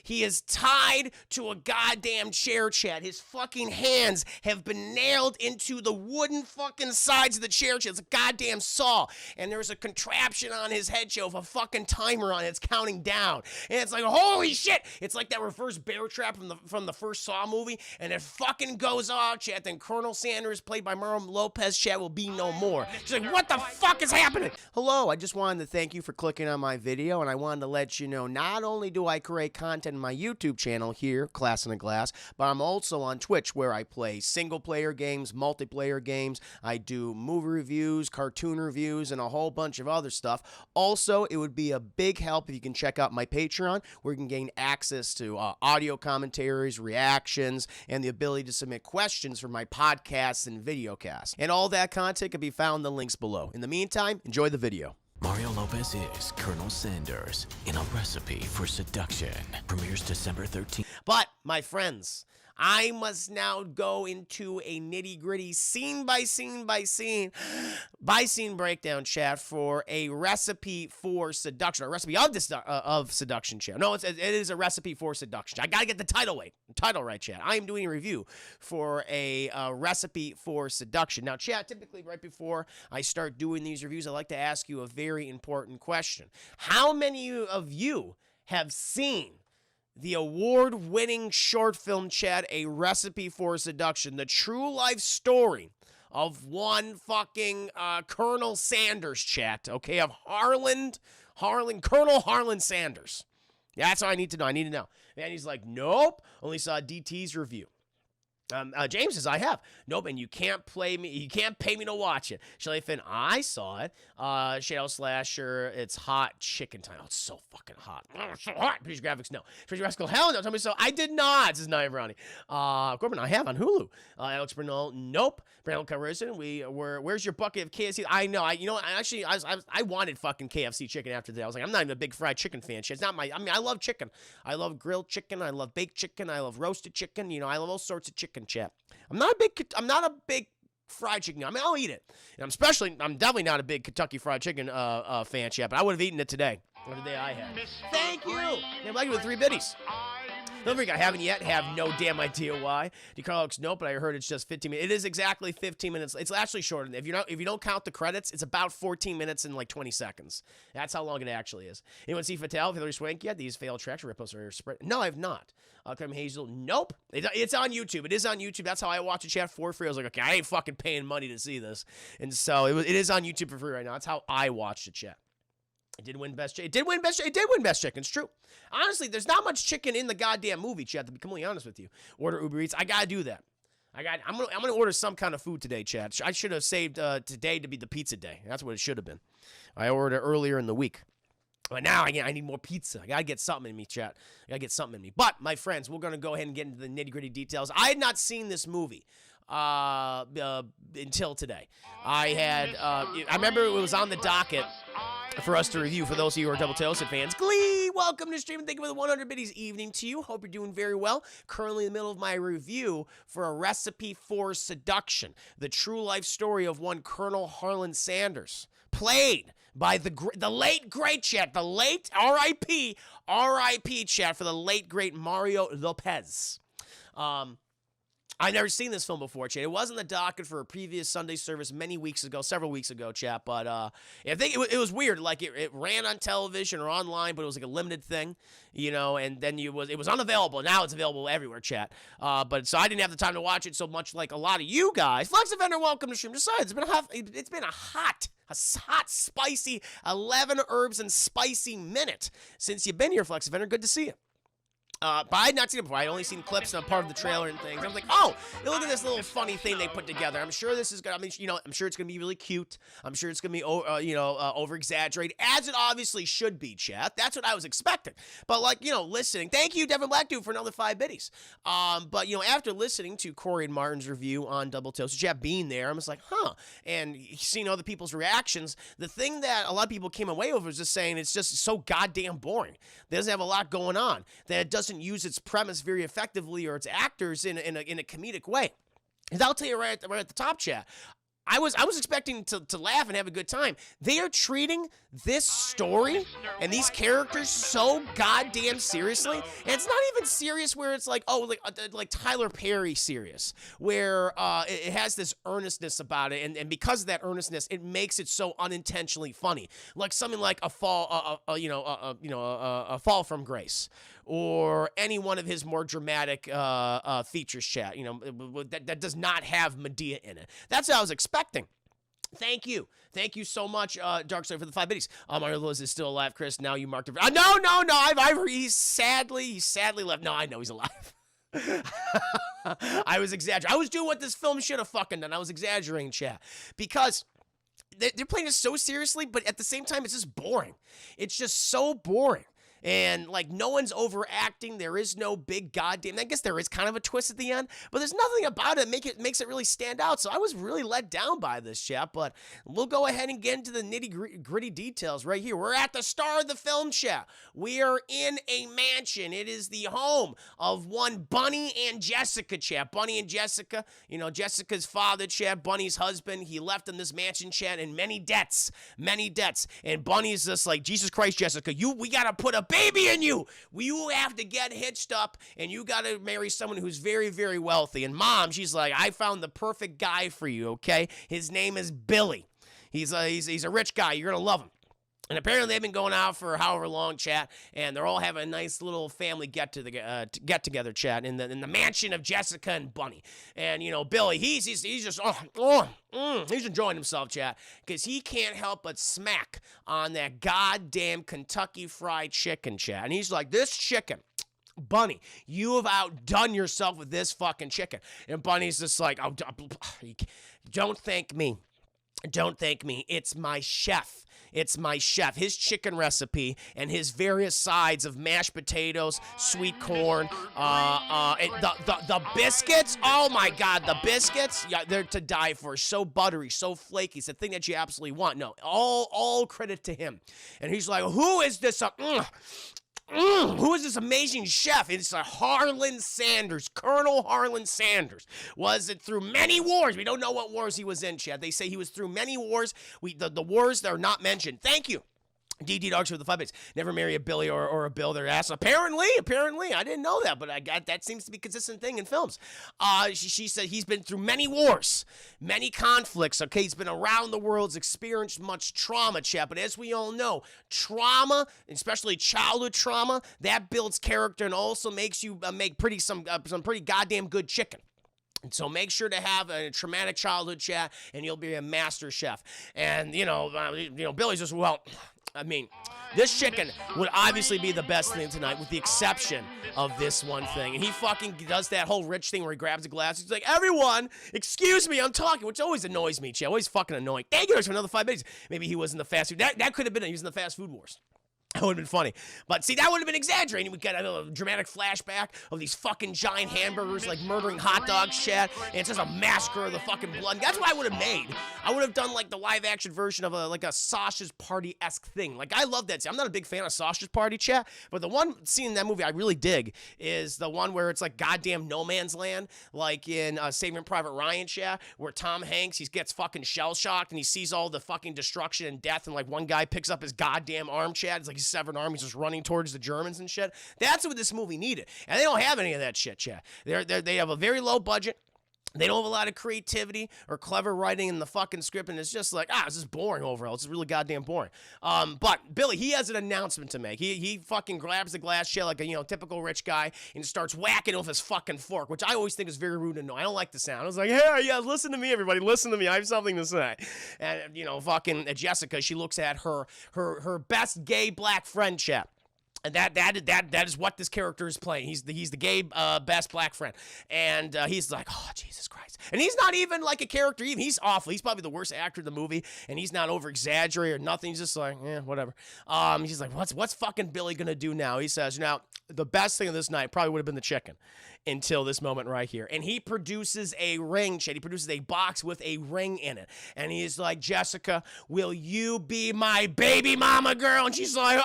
He is tied to a goddamn chair, chat. His fucking hands have been nailed into the wooden fucking sides of the chair, chat. It's a goddamn saw. And there's a contraption on his head, chat, with a fucking timer on it. It's counting down. And it's like, holy shit. It's like that reverse bear trap from the first Saw movie. And it fucking goes off, chat. Then Colonel Sanders, played by Mario Lopez, chat, will be no more. She's like, what the fuck is happening? Hello, I just wanted to thank you for clicking on my video, and I wanted to let you know not only do I create content on my YouTube channel here, Class in a Glass, but I'm also on Twitch where I play single-player games, multiplayer games. I do movie reviews, cartoon reviews, and a whole bunch of other stuff. Also, it would be a big help if you can check out my Patreon, where you can gain access to audio commentaries, reactions, and the ability to submit questions for my podcasts and videocasts. And all that content can be found in the links below. In the meantime, enjoy the video. Mario Lopez is Colonel Sanders in A Recipe for Seduction. Premieres December 13th. But, my friends, I must now go into a nitty-gritty scene by scene breakdown, chat, for A Recipe for Seduction, a recipe of seduction, chat. No, it is A Recipe for Seduction. I gotta get the title right, chat. I am doing a review for a Recipe for Seduction. Now, chat, typically right before I start doing these reviews, I like to ask you a very important question. How many of you have seen the award-winning short film, chat, A Recipe for Seduction, the true life story of one fucking Colonel Sanders, chat, okay, of Colonel Harlan Sanders. That's all I need to know. I need to know. And he's like, nope, only saw DT's review. James says, I have. Nope, and you can't pay me to watch it. Shelly Finn, I saw it. Shadow Slasher, it's hot chicken time. Oh, it's so fucking hot. Oh, it's so hot. Producer Graphics, no. Producer Rascal, hell no. Tell me so. I did not. This is Nia Brownie. Corbin, I have on Hulu. Alex Bernal, nope. Brandon Carrison, where's your bucket of KFC? I know. I wanted fucking KFC chicken after that. I was like, I'm not even a big fried chicken fan. It's not my, I love chicken. I love grilled chicken. I love baked chicken. I love roasted chicken. You know, I love all sorts of chicken, chat. I'm not a big fried chicken. I mean, I'll eat it. And I'm definitely not a big Kentucky Fried Chicken fan, chat, but I would have eaten it today. Or the day I had. Thank you. Yeah, like with 3 biddies. Don't think I haven't yet. Have no damn idea why. DeCarlo, nope, but I heard it's just 15 minutes. It is exactly 15 minutes. It's actually shorter. If you don't count the credits, it's about 14 minutes and like 20 seconds. That's how long it actually is. Anyone see Fatale, Hillary Swank yet? These failed tracks or ripples are spread. No, I have not. Clem Hazel, nope. It's on YouTube. It is on YouTube. That's how I watch it, chat, for free. I was like, okay, I ain't fucking paying money to see this. And so it is on YouTube for free right now. That's how I watched it, chat. It did win best chicken. It did win best chicken. It's true. Honestly, there's not much chicken in the goddamn movie, chat, to be completely honest with you. Order Uber Eats. I gotta do that. I'm gonna order some kind of food today, chat. I should have saved today to be the pizza day. That's what it should have been. I ordered it earlier in the week. But now I need more pizza. I gotta get something in me, chat. I gotta get something in me. But, my friends, we're gonna go ahead and get into the nitty-gritty details. I had not seen this movie until today. I remember it was on the docket for us to review. For those of you who are Double Toasted fans, Glee, welcome to stream, and thank you for the 100 biddies evening to you. Hope you're doing very well. Currently in the middle of my review for A Recipe for Seduction, the true life story of one Colonel Harlan Sanders, played by the late great, chat, the late R.I.P. chat, for the late great Mario Lopez. I've never seen this film before, chat. It was on the docket for a previous Sunday service several weeks ago, chat. But I think it was weird. Like, it ran on television or online, but it was like a limited thing, you know. And then it was unavailable. Now it's available everywhere, chat. But so I didn't have the time to watch it. So much like a lot of you guys, Flex Offender, welcome to stream. Besides, it's been a hot, spicy 11 herbs and spicy minute since you've been here, Flex Offender. Good to see you. But I had not seen it before. I had only seen clips and a part of the trailer and things. I was like, oh, look at this little funny thing they put together. I'm sure this is gonna. I'm sure it's gonna be really cute. I'm sure it's gonna be, over exaggerated, as it obviously should be, chat. That's what I was expecting. But listening. Thank you, Devin Blackdude, for another 5 biddies. But after listening to Corey and Martin's review on Double Toasted, chat, being there, I was like, huh. And seeing other people's reactions, the thing that a lot of people came away with was just saying it's just so goddamn boring. It doesn't have a lot going on. That it doesn't use its premise very effectively or its actors in a comedic way. And I'll tell you right at the top, chat, I was expecting to laugh and have a good time. They are treating this story and these characters so goddamn seriously, and it's not even serious where it's like, oh, like Tyler Perry serious, where it has this earnestness about it, and because of that earnestness, it makes it so unintentionally funny, like something like a fall from grace, or any one of his more dramatic features, chat. That does not have Medea in it. That's what I was expecting. Thank you so much, Darkseid, for the 5 biddies. Mario Lewis is still alive, Chris. Now you marked it. No. He's sadly left. No, I know he's alive. I was exaggerating. I was doing what this film should have fucking done. I was exaggerating, chat, because they're playing it so seriously, but at the same time, it's just boring. It's just so boring. And, like, no one's overacting. There is no big goddamn... I guess there is kind of a twist at the end, but there's nothing about it makes it really stand out. So I was really let down by this, chat, but we'll go ahead and get into the nitty-gritty details right here. We're at the star of the film, chat. We are in a mansion. It is the home of one Bunny and Jessica, chat. Bunny and Jessica, Jessica's father, chat, Bunny's husband. He left in this mansion, chat, in many debts. And Bunny's just like, Jesus Christ, Jessica, we gotta put a baby in you. You have to get hitched up, and you got to marry someone who's very, very wealthy. And Mom, she's like, I found the perfect guy for you, okay? His name is Billy. He's a rich guy. You're going to love him. And apparently they've been going out for however long, chat, and they're all having a nice little family get-together, chat, in the mansion of Jessica and Bunny. And, Billy, he's just, he's enjoying himself, chat, because he can't help but smack on that goddamn Kentucky Fried Chicken, chat. And he's like, this chicken... Bunny, you have outdone yourself with this fucking chicken. And Bunny's just like, oh, don't thank me. Don't thank me. It's my chef. His chicken recipe and his various sides of mashed potatoes, sweet corn, and the biscuits. Oh my God, the biscuits! Yeah, they're to die for. So buttery, so flaky. It's the thing that you absolutely want. No, all credit to him. And he's like, who is this? Who is this amazing chef? It's Harlan Sanders, Colonel Harlan Sanders. Was it through many wars? We don't know what wars he was in, Chad. They say he was through many wars. The wars that are not mentioned. Thank you. DD Dogs for the 5 bits. Never marry a Billy or a Bill. Their ass. Apparently, I didn't know that, but that seems to be a consistent thing in films. She said he's been through many wars, many conflicts. Okay, he's been around the world, he's experienced much trauma, chat. But as we all know, trauma, especially childhood trauma, that builds character and also makes you make some pretty goddamn good chicken. And so make sure to have a traumatic childhood, chat, and you'll be a master chef. And Billy's just, well, I mean, this chicken would obviously be the best thing tonight, with the exception of this one thing. And he fucking does that whole rich thing where he grabs a glass. He's like, everyone, excuse me, I'm talking, which always annoys me, chat. Always fucking annoying. Thank you for another 5 minutes. Maybe he was in the fast food. That could have been it. He was in the fast food wars. That would have been funny. But see, that would have been exaggerating. We got a dramatic flashback of these fucking giant hamburgers like murdering hot dogs, chat. And it's just a massacre of the fucking blood. That's what I would have made. I would have done like the live action version of a Sausage Party-esque thing. Like, I love that scene. I'm not a big fan of Sausage Party, chat. But the one scene in that movie I really dig is the one where it's like goddamn no man's land. Like in Saving Private Ryan, chat. Where Tom Hanks, he gets fucking shell-shocked and he sees all the fucking destruction and death. And like one guy picks up his goddamn arm, chat. It's like his severed arm. He's just running towards the Germans and shit. That's what this movie needed. And they don't have any of that shit, chat. They have a very low budget. They don't have a lot of creativity or clever writing in the fucking script, and it's just like, this is boring overall. It's really goddamn boring. But Billy, he has an announcement to make. He fucking grabs the glass shell like a typical rich guy and starts whacking it with his fucking fork, which I always think is very rude and annoying. I don't like the sound. I was like, hey, yeah, listen to me, everybody, listen to me. I have something to say. And fucking Jessica, she looks at her best gay black friend, chat. And that is what this character is playing. He's the gay best black friend, and he's like, oh Jesus Christ, and he's not even like a character. Even he's awful. He's probably the worst actor in the movie, and he's not over exaggerating or nothing. He's just like, whatever. He's like, what's fucking Billy gonna do now? He says, now the best thing of this night probably would have been the chicken, until this moment right here. And he produces a ring, Chad. He produces a box with a ring in it. And he's like, Jessica, will you be my baby mama girl? And she's like,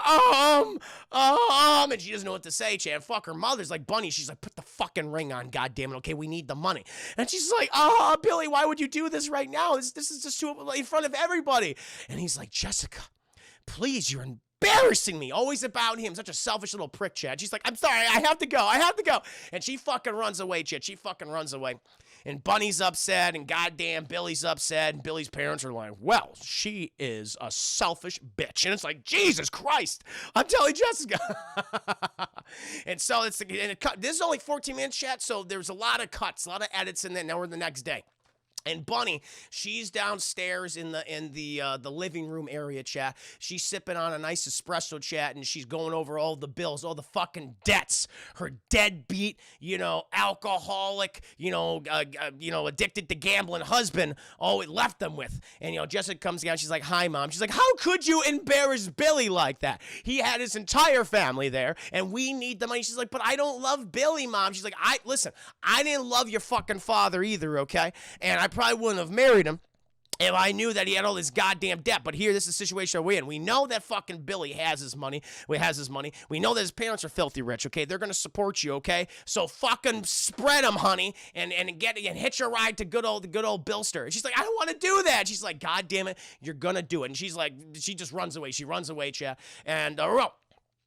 And she doesn't know what to say, Chad. Fuck, her mother's like, Bunny, she's like, put the fucking ring on, goddammit, okay? We need the money. And she's like, Billy, why would you do this right now? This is just too in front of everybody. And he's like, Jessica, please, you're embarrassing me. Always about him. Such a selfish little prick, Chad. She's like, I'm sorry, I have to go. And she fucking runs away, Chad. She fucking runs away. And Bunny's upset, and goddamn Billy's upset, and Billy's parents are like, well, she is a selfish bitch. And it's like, Jesus Christ, I'm telling Jessica. And so this is only 14 minutes, chat, so there's a lot of cuts, a lot of edits in there. Now we're the next day. And Bunny, she's downstairs in the living room area, chat. She's sipping on a nice espresso, chat, and she's going over all the bills, all the fucking debts. Her deadbeat, alcoholic, addicted to gambling husband, it left them with. And Jessica comes down. She's like, "Hi, Mom." She's like, "How could you embarrass Billy like that? He had his entire family there, and we need the money." She's like, "But I don't love Billy, Mom." She's like, "Listen, I didn't love your fucking father either, okay? And I probably wouldn't have married him if I knew that he had all this goddamn debt. But here, this is the situation we're in. We know that fucking Billy has his money. We know that his parents are filthy rich, okay? They're going to support you, okay? So fucking spread them, honey, and hitch a ride to good old Billster." And she's like, "I don't want to do that." She's like, "God damn it, you're going to do it." And she's like, she just runs away. She runs away, chat. And,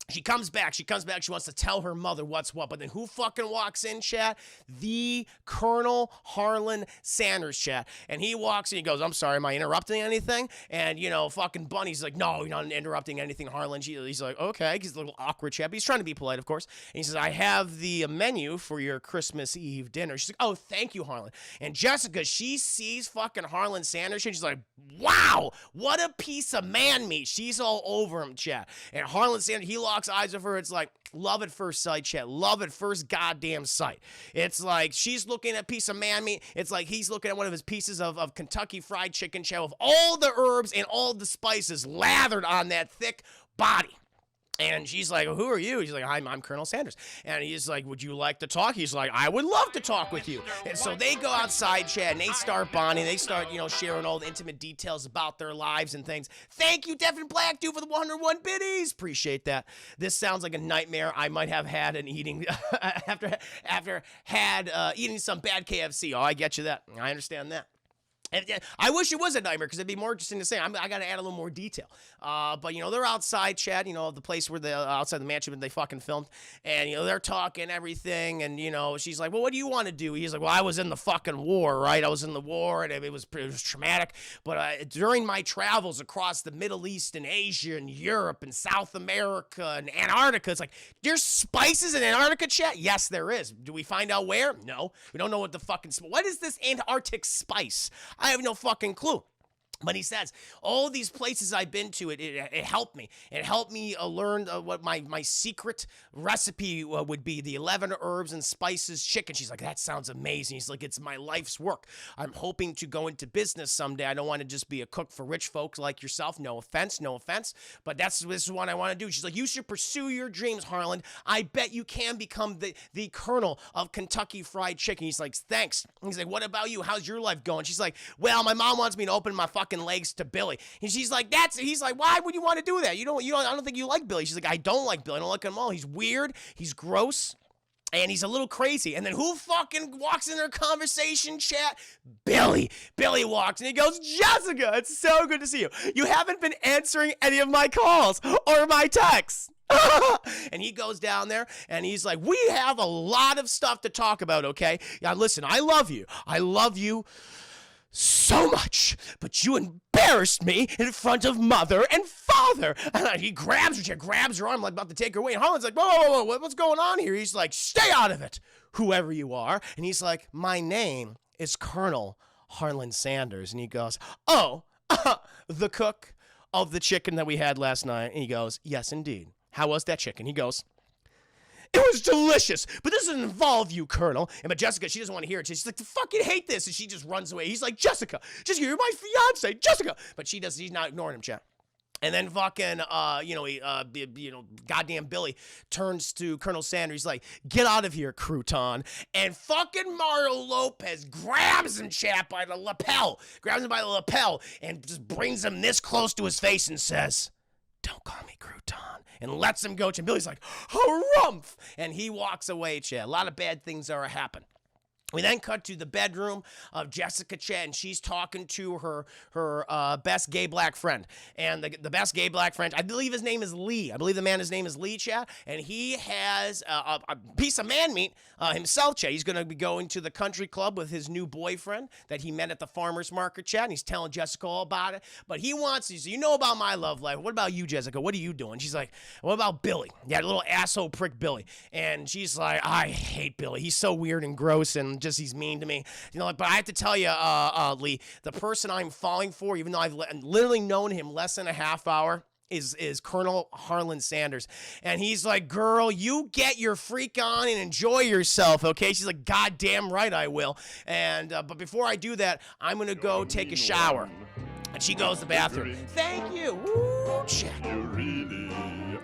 she comes back. She wants to tell her mother what's what. But then who fucking walks in, chat? The Colonel Harlan Sanders, chat. And he walks in. He goes, "I'm sorry, am I interrupting anything?" And, fucking Bunny's like, "No, you're not interrupting anything, Harlan." He's like, "Okay." He's a little awkward, chat. But he's trying to be polite, of course. And he says, "I have the menu for your Christmas Eve dinner." She's like, "Oh, thank you, Harlan." And Jessica, she sees fucking Harlan Sanders. And she's like, "Wow, what a piece of man meat." She's all over him, chat. And Harlan Sanders, he locks eyes with her. It's like love at first sight, chat. Love at first goddamn sight. It's like she's looking at a piece of man meat. It's like he's looking at one of his pieces of Kentucky Fried Chicken, chat, with all the herbs and all the spices lathered on that thick body. And she's like, "Who are you?" He's like, I'm Colonel Sanders." And he's like, "Would you like to talk?" He's like, "I would love to talk with you." And so they go outside, chat, and they start bonding. They start, sharing all the intimate details about their lives and things. Thank you, Devin Black, dude, for the 101 biddies. Appreciate that. This sounds like a nightmare I might have had an eating after eating some bad KFC. Oh, I get you that. I understand that. And I wish it was a nightmare because it'd be more interesting to say. I got to add a little more detail. But, they're outside, Chad, the place where outside the mansion where they fucking filmed. And, they're talking everything. And, she's like, "Well, what do you want to do?" He's like, "Well, I was in the fucking war, right? I was in the war and it was traumatic. But during my travels across the Middle East and Asia and Europe and South America and Antarctica," it's like, there's spices in Antarctica, Chad? Yes, there is. Do we find out where? No. We don't know what the fucking, what is this Antarctic spice? I have no fucking clue. But he says, all these places I've been to, it helped me. It helped me learn what my secret recipe would be, the 11 herbs and spices chicken. She's like, "That sounds amazing." He's like, "It's my life's work. I'm hoping to go into business someday. I don't want to just be a cook for rich folks like yourself. No offense. But this is what I want to do." She's like, "You should pursue your dreams, Harlan. I bet you can become the Colonel of Kentucky Fried Chicken." He's like, "Thanks." He's like, "What about you? How's your life going?" She's like, "Well, my mom wants me to open my fucking legs to Billy." And she's like, he's like, "Why would you want to do that? I don't think you like Billy." She's like, "I don't like Billy. I don't like him at all. He's weird. He's gross. And he's a little crazy." And then who fucking walks in their conversation, chat? Billy. Billy walks and he goes, "Jessica, it's so good to see you. You haven't been answering any of my calls or my texts." And he goes down there and he's like, "We have a lot of stuff to talk about, okay? Now listen, I love you. I love you so much, but you embarrassed me in front of mother and father." And he grabs her arm like about to take her away. And Harlan's like, whoa, what's going on here?" He's like, "Stay out of it, whoever you are." And he's like, "My name is Colonel Harlan Sanders." And he goes, "Oh, the cook of the chicken that we had last night." And he goes, "Yes, indeed. How was that chicken?" He goes, "It was delicious, but this doesn't involve you, Colonel." But Jessica, she doesn't want to hear it. She's like, "I fucking hate this." And she just runs away. He's like, Jessica, you're my fiance, Jessica." But he's not ignoring him, chat. And then fucking, goddamn Billy turns to Colonel Sanders. He's like, "Get out of here, crouton." And fucking Mario Lopez grabs him, chat, by the lapel. And just brings him this close to his face and says, don't call me crouton, and lets him go. And Billy's like, harumph, and he walks away, Chad. A lot of bad things are happening. We then cut to the bedroom of Jessica, Chad, and she's talking to her best gay black friend. And the best gay black friend, I believe his name is Lee. I believe the man, his name is Lee, Chad. And he has a piece of man meat himself, Chad. He's going to be going to the country club with his new boyfriend that he met at the farmer's market, Chad. And he's telling Jessica all about it. But he wants, you know about my love life. What about you, Jessica? What are you doing? She's like, what about Billy? Yeah, little asshole prick Billy. And she's like, I hate Billy. He's so weird and gross and just he's mean to me, but I have to tell you, Lee, the person I'm falling for, even though I've literally known him less than a half hour, is Colonel Harlan Sanders. And he's like, girl, you get your freak on and enjoy yourself, okay? She's like, goddamn right I will. And but before I do that, I'm gonna go take a shower. And she goes to the bathroom. Thank you. Woo, check. You really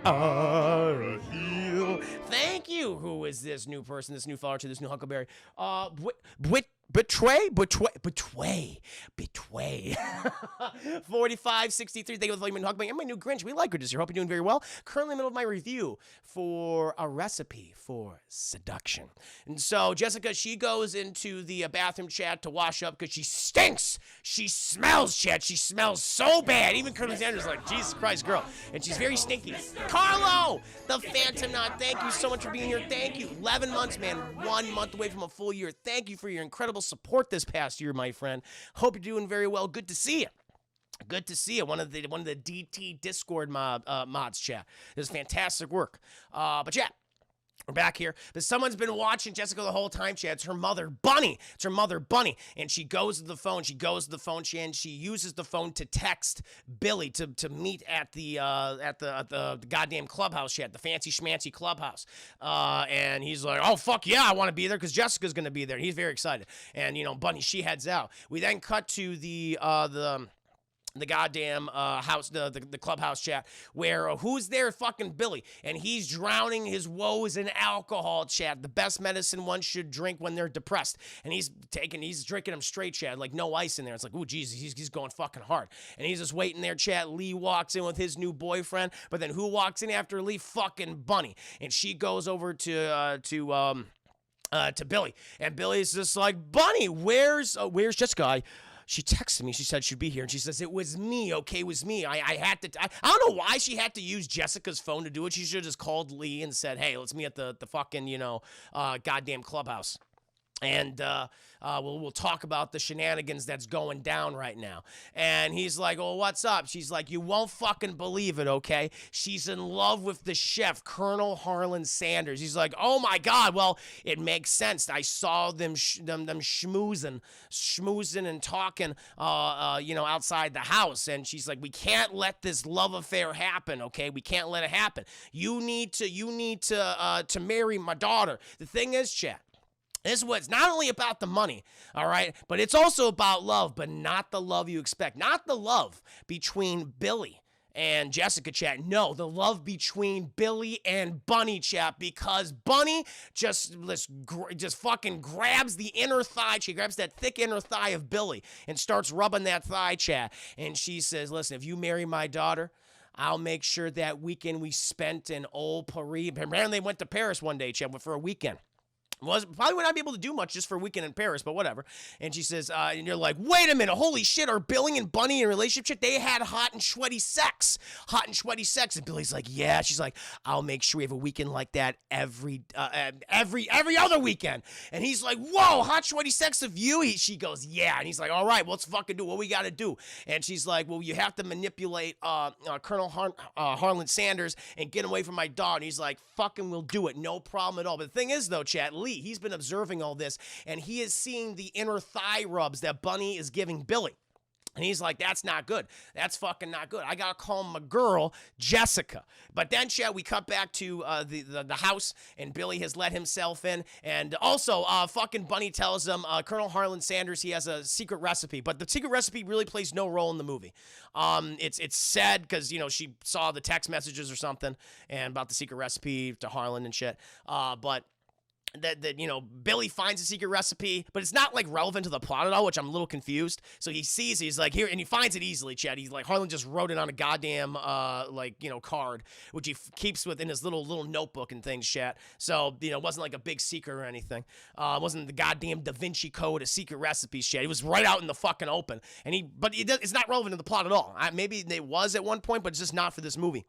are a heel. Thank you. Who is this new person, this new follower to this new Huckleberry? Betray. 4563. Thank you for the Huckleberry. And my new Grinch. We like her this year. Hope you're doing very well. Currently in the middle of my review for a recipe for seduction. And so Jessica, she goes into the bathroom, Chat, to wash up because she stinks. She smells, Chat. She smells so bad. Even Colonel Sanders is like, Jesus Christ, girl. And she's very stinky. Carlo, the Phantom Knot. Thank you so much for being here. Thank you. 11 months, man. 1 month away from a full year. Thank you for your incredible support this past year, my friend. Hope you're doing very well. Good to see you. Good to see you. One of the DT Discord mods, Chat. This is fantastic work. But yeah. We're back here, but someone's been watching Jessica the whole time, Chad. It's her mother, Bunny. It's her mother, Bunny, and she goes to the phone. She uses the phone to text Billy to meet at the goddamn clubhouse, Chad, the fancy schmancy clubhouse. And he's like, oh fuck yeah, I want to be there because Jessica's gonna be there. And he's very excited. And Bunny, she heads out. We then cut to the goddamn house, the clubhouse, Chat, where who's there? Fucking Billy. And he's drowning his woes in alcohol, Chat. The best medicine one should drink when they're depressed. And he's drinking them straight, Chat, like no ice in there. It's like, ooh, Jesus, he's going fucking hard. And he's just waiting there, Chat. Lee walks in with his new boyfriend. But then who walks in after Lee? Fucking Bunny. And she goes over to Billy. And Billy's just like, Bunny, where's Jessica? She texted me. She said she'd be here. And she says, it was me, okay? It was me. I had to. I don't know why she had to use Jessica's phone to do it. She should have just called Lee and said, hey, let's meet at the fucking, goddamn clubhouse. And we'll talk about the shenanigans that's going down right now. And he's like, well, what's up? She's like, you won't fucking believe it, okay? She's in love with the chef, Colonel Harlan Sanders. He's like, oh my God, well, it makes sense. I saw them schmoozing and talking, outside the house. And she's like, we can't let this love affair happen, okay? We can't let it happen. You need to marry my daughter. The thing is, Chat, this is what's not only about the money, all right, but it's also about love, but not the love you expect. Not the love between Billy and Jessica, Chat. No, the love between Billy and Bunny, Chat, because Bunny just fucking grabs the inner thigh. She grabs that thick inner thigh of Billy and starts rubbing that thigh, Chat. And she says, listen, if you marry my daughter, I'll make sure that weekend we spent in old Paris. Apparently they went to Paris one day, Chat, for a weekend. Probably would not be able to do much just for a weekend in Paris, but whatever. And she says, and you're like, wait a minute, holy shit, are Billy and Bunny in a relationship? They had hot and sweaty sex. And Billy's like, yeah. She's like, I'll make sure we have a weekend like that every other weekend. And he's like, whoa, hot sweaty sex of you? She goes, yeah. And he's like, all right, well, let's fucking do what we got to do. And she's like, well, you have to manipulate Colonel Harlan Sanders and get away from my daughter. And he's like, fucking we'll do it. No problem at all. But the thing is, though, Chat, Lee, he's been observing all this, and he is seeing the inner thigh rubs that Bunny is giving Billy. And he's like, that's not good. That's fucking not good. I got to call my girl, Jessica. But then, Chad, we cut back to the house, and Billy has let himself in. And also, fucking Bunny tells him, Colonel Harlan Sanders, he has a secret recipe. But the secret recipe really plays no role in the movie. It's said because, she saw the text messages or something and about the secret recipe to Harlan and shit. But that you know, Billy finds a secret recipe, but it's not like relevant to the plot at all, which I'm a little confused. So he sees, he's like, here, and he finds it easily, Chad. He's like, Harlan just wrote it on a goddamn like, you know, card, which he keeps within his little notebook and things, Chad. So, you know, it wasn't like a big secret or anything. It wasn't the goddamn Da Vinci Code, a secret recipe, Chad. It was right out in the fucking open, and it's not relevant to the plot at all. Maybe it was at one point, but it's just not for this movie.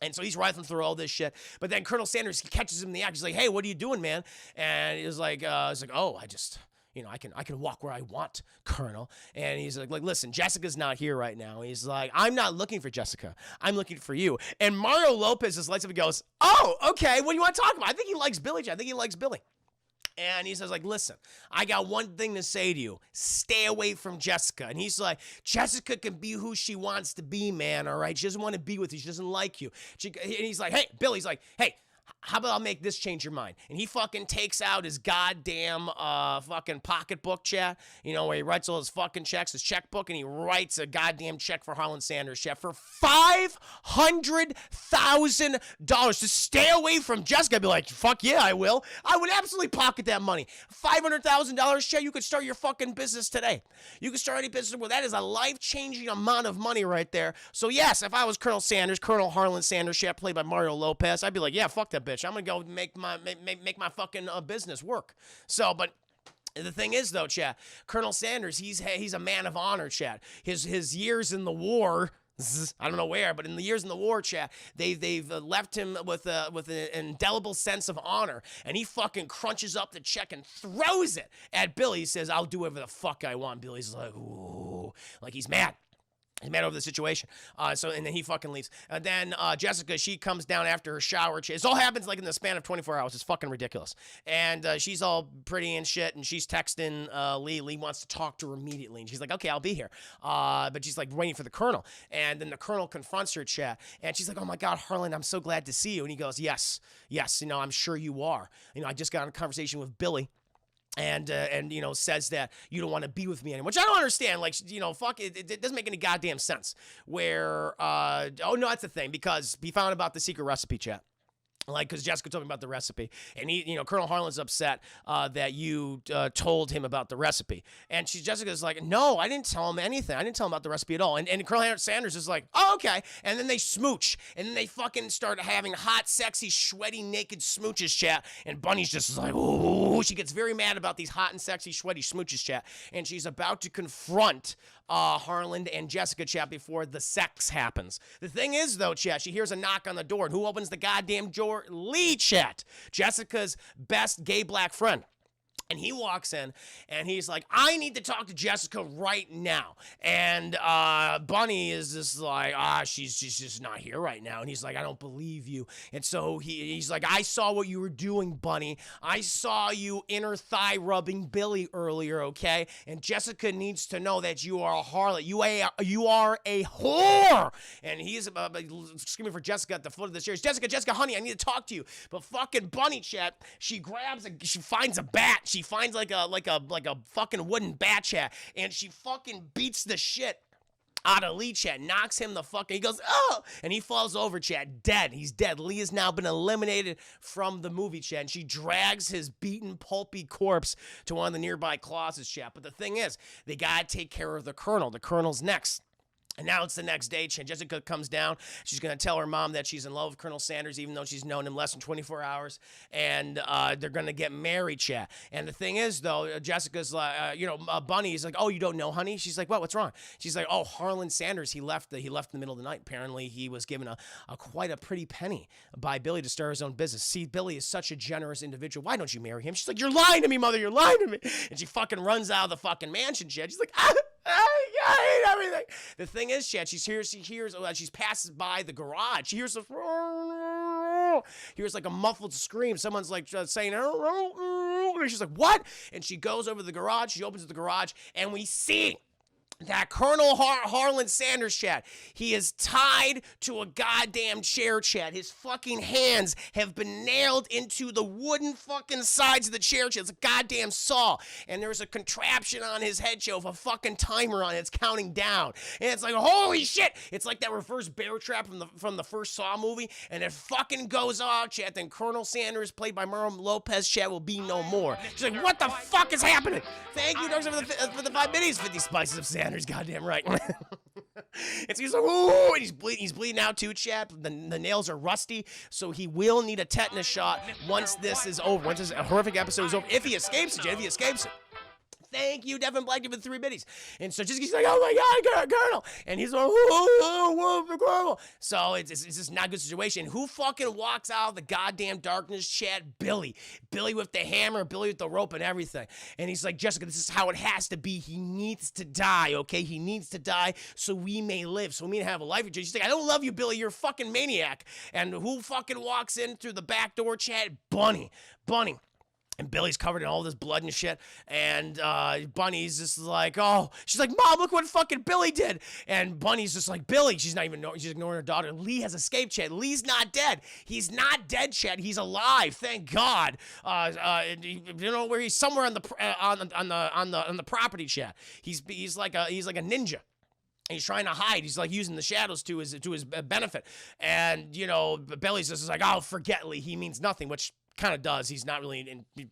And so he's rifling through all this shit. But then Colonel Sanders, he catches him in the act. He's like, hey, what are you doing, man? And he's like, oh, I just, you know, I can walk where I want, Colonel. And he's like, listen, Jessica's not here right now. He's like, I'm not looking for Jessica. I'm looking for you. And Mario Lopez just lights up and goes, oh, okay, what do you want to talk about? I think he likes Billy. I think he likes Billy. And he says, like, listen, I got one thing to say to you. Stay away from Jessica. And he's like, Jessica can be who she wants to be, man, all right? She doesn't want to be with you. She doesn't like you. And he's like, hey, Billy's like, hey, how about I'll make this change your mind? And he fucking takes out his goddamn fucking pocketbook, chat, you know, where he writes all his fucking checks, his checkbook, and he writes a goddamn check for Harlan Sanders, chat, for $500,000 to stay away from Jessica. I'd be like, fuck yeah, I will. I would absolutely pocket that money. $500,000, chat, you could start your fucking business today. You could start any business. Well, that is a life-changing amount of money right there. So yes, if I was Colonel Sanders, Colonel Harlan Sanders, chat, played by Mario Lopez, I'd be like, yeah, fuck that bitch. I'm gonna go make my fucking business work. So, but the thing is, though, Chad, Colonel Sanders, he's a man of honor, Chad. His years in the war, I don't know where, but in the years in the war, Chad, they've left him with an indelible sense of honor, and he fucking crunches up the check and throws it at Billy. He says, "I'll do whatever the fuck I want." Billy's like, ooh, like he's mad. He's mad over the situation. And then he fucking leaves. And then Jessica, she comes down after her shower. It all happens like in the span of 24 hours. It's fucking ridiculous. And she's all pretty and shit. And she's texting Lee. Lee wants to talk to her immediately. And she's like, okay, I'll be here. But she's like waiting for the Colonel. And then the Colonel confronts her, chat. And she's like, oh my God, Harlan, I'm so glad to see you. And he goes, yes, you know, I'm sure you are. You know, I just got in a conversation with Billy. And you know, says that you don't want to be with me anymore, which I don't understand. Like, you know, fuck it, it doesn't make any goddamn sense. Where oh no, that's the thing, because he found about the secret recipe, chat. Like, because Jessica told me about the recipe, and he, you know, Colonel Harlan's upset that you told him about the recipe, and Jessica's like, no, I didn't tell him anything. I didn't tell him about the recipe at all. And Colonel Sanders is like, oh, okay, and then they smooch, and then they fucking start having hot, sexy, sweaty, naked smooches, chat, and Bunny's just like, ooh, she gets very mad about these hot and sexy, sweaty smooches, chat, and she's about to confront Harlan and Jessica, chat, before the sex happens. The thing is, though, chat, she hears a knock on the door, and who opens the goddamn door? Lee, chat, Jessica's best gay black friend. And he walks in, and he's like, I need to talk to Jessica right now. And Bunny is just like, she's just not here right now. And he's like, I don't believe you. And so he's like, I saw what you were doing, Bunny. I saw you inner thigh rubbing Billy earlier, okay? And Jessica needs to know that you are a harlot. You are a whore. And he's screaming for Jessica at the foot of the stairs. Jessica, honey, I need to talk to you. But fucking Bunny, chat, she finds a bat. She finds like a fucking wooden bat, chat, and she fucking beats the shit out of Lee, chat, knocks him the fucking, he goes, oh, and he falls over, chat, dead. He's dead. Lee has now been eliminated from the movie, chat, and she drags his beaten, pulpy corpse to one of the nearby closets, chat. But the thing is, they gotta take care of the Colonel. The Colonel's next. And now it's the next day. Jessica comes down. She's going to tell her mom that she's in love with Colonel Sanders, even though she's known him less than 24 hours. And they're going to get married, chat. And the thing is, though, Jessica's like, Bunny's like, oh, you don't know, honey? She's like, what? What's wrong? She's like, oh, Harlan Sanders, he left in the middle of the night. Apparently, he was given a quite a pretty penny by Billy to start his own business. See, Billy is such a generous individual. Why don't you marry him? She's like, you're lying to me, mother. You're lying to me. And she fucking runs out of the fucking mansion, chat. She's like, I hate everything. The thing is, chat, she passes by the garage. She hears like a muffled scream. Someone's like saying, and she's like, what? And she goes over to the garage. She opens the garage, and we see that Colonel Harlan Sanders, chat, he is tied to a goddamn chair, chat. His fucking hands have been nailed into the wooden fucking sides of the chair, chat. It's a goddamn saw. And there's a contraption on his head, chat, with a fucking timer on it. It's counting down. And it's like, holy shit! It's like that reverse bear trap from the first Saw movie. And it fucking goes off, chat. Then Colonel Sanders, played by Mario Lopez, chat, will be no more. She's like, what the fuck is happening? Thank you, Doug, for the 5 minutes. 50 spices of Sanders. Goddamn right. And so he's like, ooh, and he's bleeding out too, chat. The nails are rusty, so he will need a tetanus shot once this is over. Once this horrific episode is over. If he escapes it, chat, if he escapes it. Thank you, Devin Black, for the 3 biddies. And so he's like, oh my God, Colonel. And he's like, whoa, Colonel. So it's just not a good situation. Who fucking walks out of the goddamn darkness, chat? Billy. Billy with the hammer, Billy with the rope and everything. And he's like, Jessica, this is how it has to be. He needs to die, okay? He needs to die so we may live, so we may have a life. She's like, I don't love you, Billy. You're a fucking maniac. And who fucking walks in through the back door, chat? Bunny. And Billy's covered in all this blood and shit. And Bunny's just like, oh, she's like, Mom, look what fucking Billy did. And Bunny's just like, Billy, she's ignoring her daughter. Lee has escaped, Chad. Lee's not dead. He's not dead, Chad. He's alive. Thank God. You know where he's somewhere on the property, Chad. He's like a ninja. He's trying to hide. He's like using the shadows to his benefit. And you know, Billy's just like, oh, forget Lee. He means nothing, which kind of does. He's not really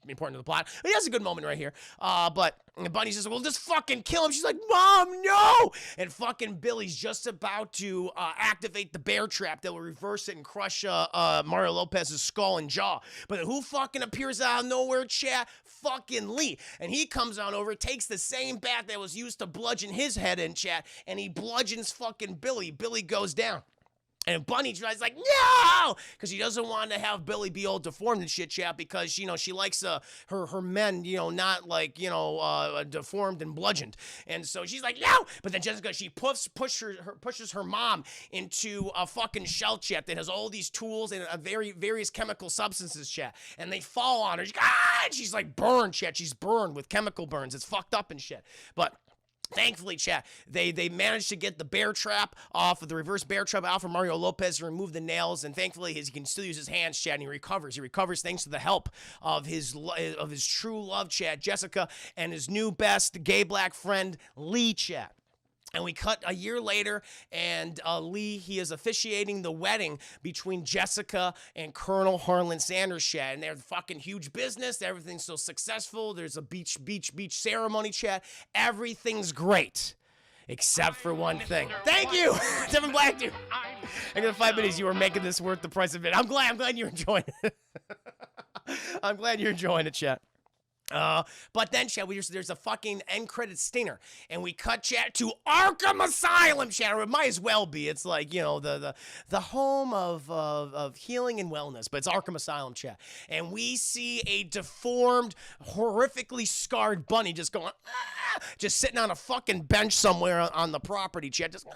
important to the plot. But he has a good moment right here. But Bunny's just like, well, just fucking kill him. She's like, Mom, no! And fucking Billy's just about to activate the bear trap that will reverse it and crush Mario Lopez's skull and jaw. But then who fucking appears out of nowhere, chat? Fucking Lee. And he comes on over, takes the same bat that was used to bludgeon his head in, chat, and he bludgeons fucking Billy. Billy goes down. And Bunny tries like, no! Because she doesn't want to have Billy be all deformed and shit, chat, because, you know, she likes her men, you know, not like, you know, deformed and bludgeoned. And so she's like, no! But then Jessica, she pushes her mom into a fucking shell, chat, that has all these tools and various chemical substances, chat. And they fall on her. She's like burned, chat. She's burned with chemical burns. It's fucked up and shit. But thankfully, chat, they managed to get the bear trap off of the reverse bear trap out from Mario Lopez to remove the nails, and thankfully he can still use his hands, chat, and he recovers. He recovers thanks to the help of his true love, chat, Jessica, and his new best gay black friend, Lee, chat. And we cut a year later, and Lee, he is officiating the wedding between Jessica and Colonel Harlan Sanders, chat. And they're fucking huge business. Everything's so successful. There's a beach ceremony, chat. Everything's great. Except for one thing. Thank you, Devin Black, dude. I got 5 minutes. You were making this worth the price of it. I'm glad you're enjoying it. I'm glad you're enjoying it, chat. But then, chat, there's a fucking end credit stinger, and we cut, chat, to Arkham Asylum, chat. Or it might as well be. It's like, you know, the home of healing and wellness, but it's Arkham Asylum, chat. And we see a deformed, horrifically scarred Bunny just going, just sitting on a fucking bench somewhere on the property, chat. Just,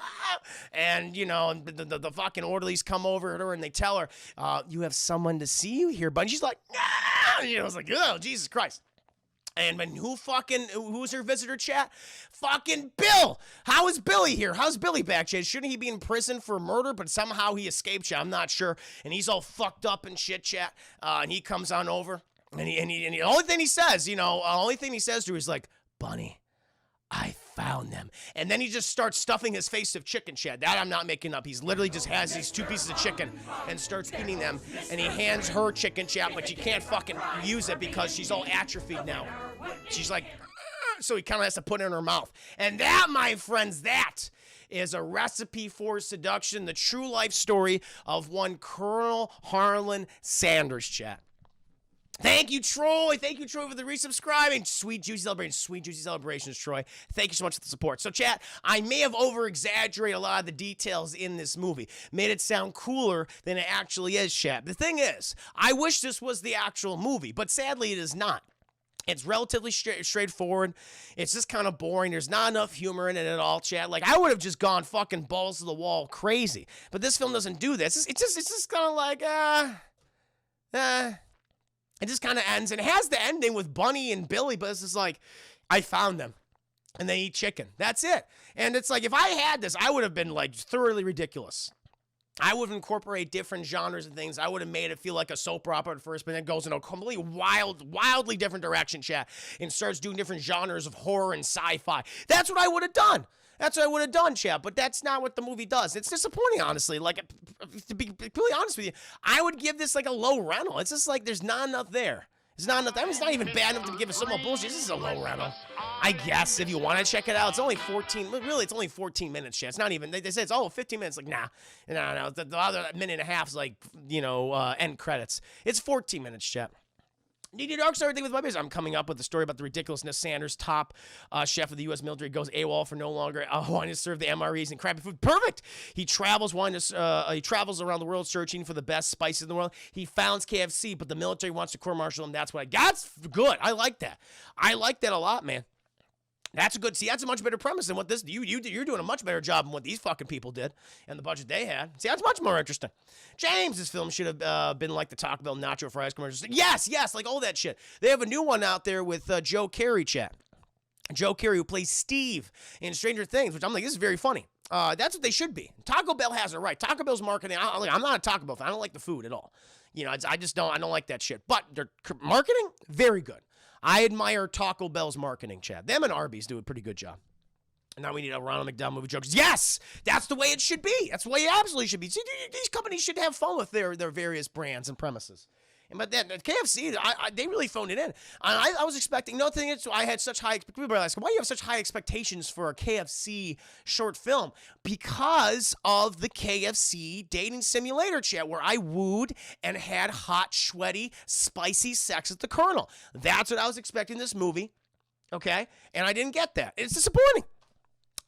and you know, the fucking orderlies come over to her and they tell her, you have someone to see you here, Bunny. She's like, you know, it's like, oh, Jesus Christ. And when who's her visitor, chat? Fucking Bill! How is Billy here? How's Billy back, chat? Shouldn't he be in prison for murder? But somehow he escaped, chat. I'm not sure. And he's all fucked up and shit, chat. And he comes on over. And the only thing he says, you know, to her is like, Bunny, I found them. And then he just starts stuffing his face of chicken, chat. That I'm not making up. He's literally just has these 2 pieces of chicken and starts eating them. And he hands her chicken, chat, but she can't fucking use it because she's all atrophied now. She's like, so he kind of has to put it in her mouth. And that, my friends, that is a recipe for seduction, the true life story of one Colonel Harlan Sanders, chat. Thank you, Troy. Thank you, Troy, for the resubscribing. Sweet, juicy celebrations, Troy. Thank you so much for the support. So, chat, I may have over-exaggerated a lot of the details in this movie. Made it sound cooler than it actually is, chat. The thing is, I wish this was the actual movie, but sadly it is not. It's relatively straightforward. It's just kind of boring. There's not enough humor in it at all, chat. Like, I would have just gone fucking balls to the wall crazy. But this film doesn't do this. It's just kind of like, it just kind of ends, and it has the ending with Bunny and Billy, but it's just like, I found them. and they eat chicken. That's it. And it's like, if I had this, I would have been like thoroughly ridiculous. I would incorporate different genres and things. I would have made it feel like a soap opera at first, but then goes in a completely wildly different direction, chat, and starts doing different genres of horror and sci-fi. That's what I would have done. That's what I would have done, chat, but that's not what the movie does. It's disappointing, honestly. Like, to be completely honest with you, I would give this like a low rental. It's just like there's not enough there. It's not enough. I mean, it's not even bad enough to give it some more bullshit. This is a low rental. I guess if you want to check it out, it's only 14. Really, it's only 14 minutes, chat. It's not even. They say it's 15 minutes. Like, nah, no. The other minute and a half is like, end credits. It's 14 minutes, chat. DD Dark Star, everything with my business. I'm coming up with a story about the ridiculousness. Sanders, top chef of the U.S. military, goes AWOL for no longer wanting to serve the MREs and crappy food. Perfect. He travels around the world searching for the best spices in the world. He founds KFC, but the military wants to court-martial him. That's what I got. That's good. I like that. I like that a lot, man. That's a good. See, that's a much better premise than what this. You're doing a much better job than what these fucking people did and the budget they had. See, that's much more interesting. James, this film should have been like the Taco Bell nacho fries commercials. Yes, like all that shit. They have a new one out there with Joe Carey, chat. Joe Carey, who plays Steve in Stranger Things, which I'm like, this is very funny. That's what they should be. Taco Bell has it right. Taco Bell's marketing. I'm not a Taco Bell fan. I don't like the food at all. I just don't. I don't like that shit. But their marketing, very good. I admire Taco Bell's marketing, Chad. Them and Arby's do a pretty good job. And now we need a Ronald McDonald movie jokes. Yes! That's the way it should be. That's the way it absolutely should be. See, these companies should have fun with their various brands and premises. But then KFC, they really phoned it in. I was expecting, I had such high, people are asking, why do you have such high expectations for a KFC short film? Because of the KFC dating simulator, chat, where I wooed and had hot, sweaty, spicy sex with the Colonel. That's what I was expecting this movie, okay? And I didn't get that. It's disappointing.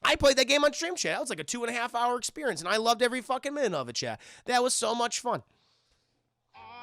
I played that game on stream, chat. It was like a 2.5-hour experience, and I loved every fucking minute of it, chat. That was so much fun.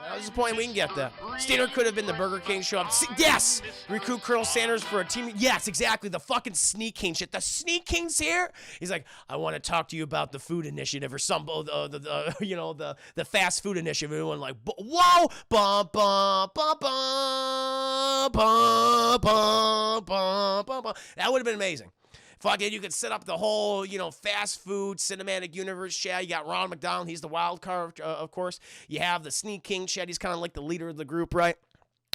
That was the point. We can get that. Steiner could have been the Burger King show up. Yes! Recruit Colonel Sanders for a team. Yes, exactly. The fucking Sneak King shit. The Sneak King's here. He's like, I want to talk to you about the food initiative or some, the fast food initiative. Everyone like, whoa! Bum, bum, bum, bum, bum, bum, bum, bum, bum. That would have been amazing. Fuck it, you could set up the whole, fast food cinematic universe, chat. You got Ronald McDonald, he's the wild card, of course. You have the Sneak King, chat. He's kind of like the leader of the group, right?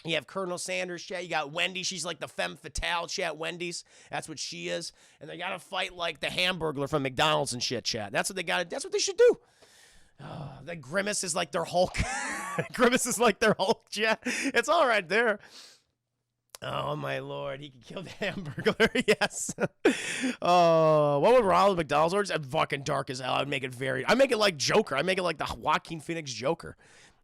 You have Colonel Sanders, chat. You got Wendy, she's like the femme fatale, chat. Wendy's, that's what she is. And they got to fight like the Hamburglar from McDonald's and shit, chat. That's what they got. That's what they should do. The Grimace is like their Hulk. Grimace is like their Hulk, chat. It's all right there. Oh, my Lord. He could kill the Hamburglar. Yes. What would Ronald McDonald's order? It's fucking dark as hell. I'd make it like Joker. I'd make it like the Joaquin Phoenix Joker.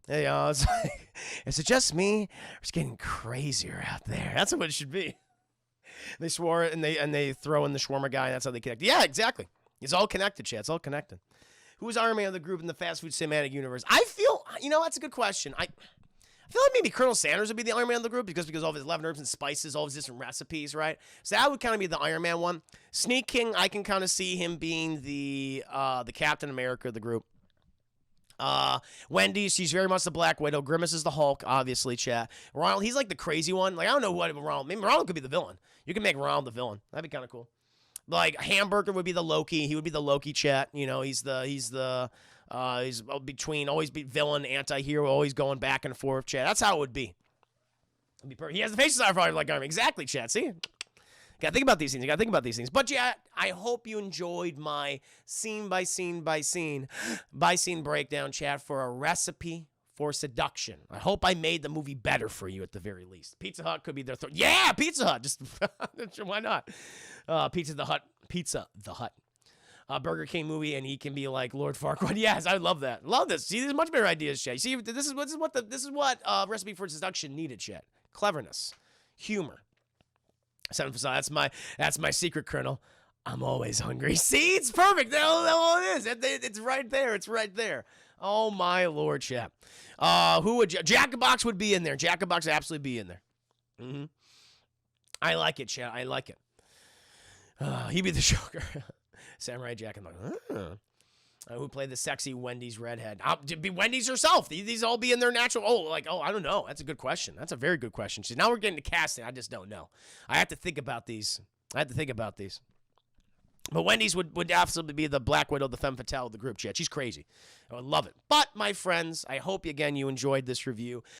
Hey, it's like, is it just me? It's getting crazier out there. That's what it should be. They swore it, and they throw in the shawarma guy, and that's how they connect. Yeah, exactly. It's all connected, chat. It's all connected. Who's Iron Man of the group in the fast food cinematic universe? I feel, that's a good question. I feel like maybe Colonel Sanders would be the Iron Man of the group because of all of his 11 herbs and spices, all his different recipes, right? So that would kind of be the Iron Man one. Sneak King, I can kind of see him being the Captain America of the group. Wendy, she's very much the Black Widow. Grimace is the Hulk, obviously, chat. Ronald, he's like the crazy one. Like, I don't know what Ronald, maybe Ronald could be the villain. You can make Ronald the villain. That'd be kind of cool. Like, Hamburger would be the Loki. He would be the Loki, chat. He's between always be villain, anti-hero, always going back and forth, chat. That's how it would be. He has the faces I probably like Iron Man. Exactly, chat. See? Gotta think about these things. But yeah, I hope you enjoyed my scene by scene breakdown, chat, for a recipe for seduction. I hope I made the movie better for you at the very least. Pizza Hut could be their third. Yeah, Pizza Hut. Just why not? Pizza the Hut. Burger King movie, and he can be like Lord Farquaad. Yes, I love that. Love this. See, there's much better ideas, Shay. See, this is what Recipe for Seduction needed, Chet. Cleverness, humor. That's my secret, Colonel. I'm always hungry. See, it's perfect. That's all it is. It's right there. It's right there. Oh my Lord, Chet. Who would Jack in the Box would be in there? Jack in the Box would absolutely be in there. Mm-hmm. I like it, Chet. I like it. He'd be the Joker. Samurai Jack and who played the sexy Wendy's redhead? To be Wendy's herself. These all be in their natural. I don't know. That's a good question. That's a very good question. See, now we're getting to casting. I just don't know. I have to think about these. I had to think about these. But Wendy's would absolutely be the Black Widow, the femme fatale of the group chat. She's crazy. I would love it. But, my friends, I hope, again, you enjoyed this review.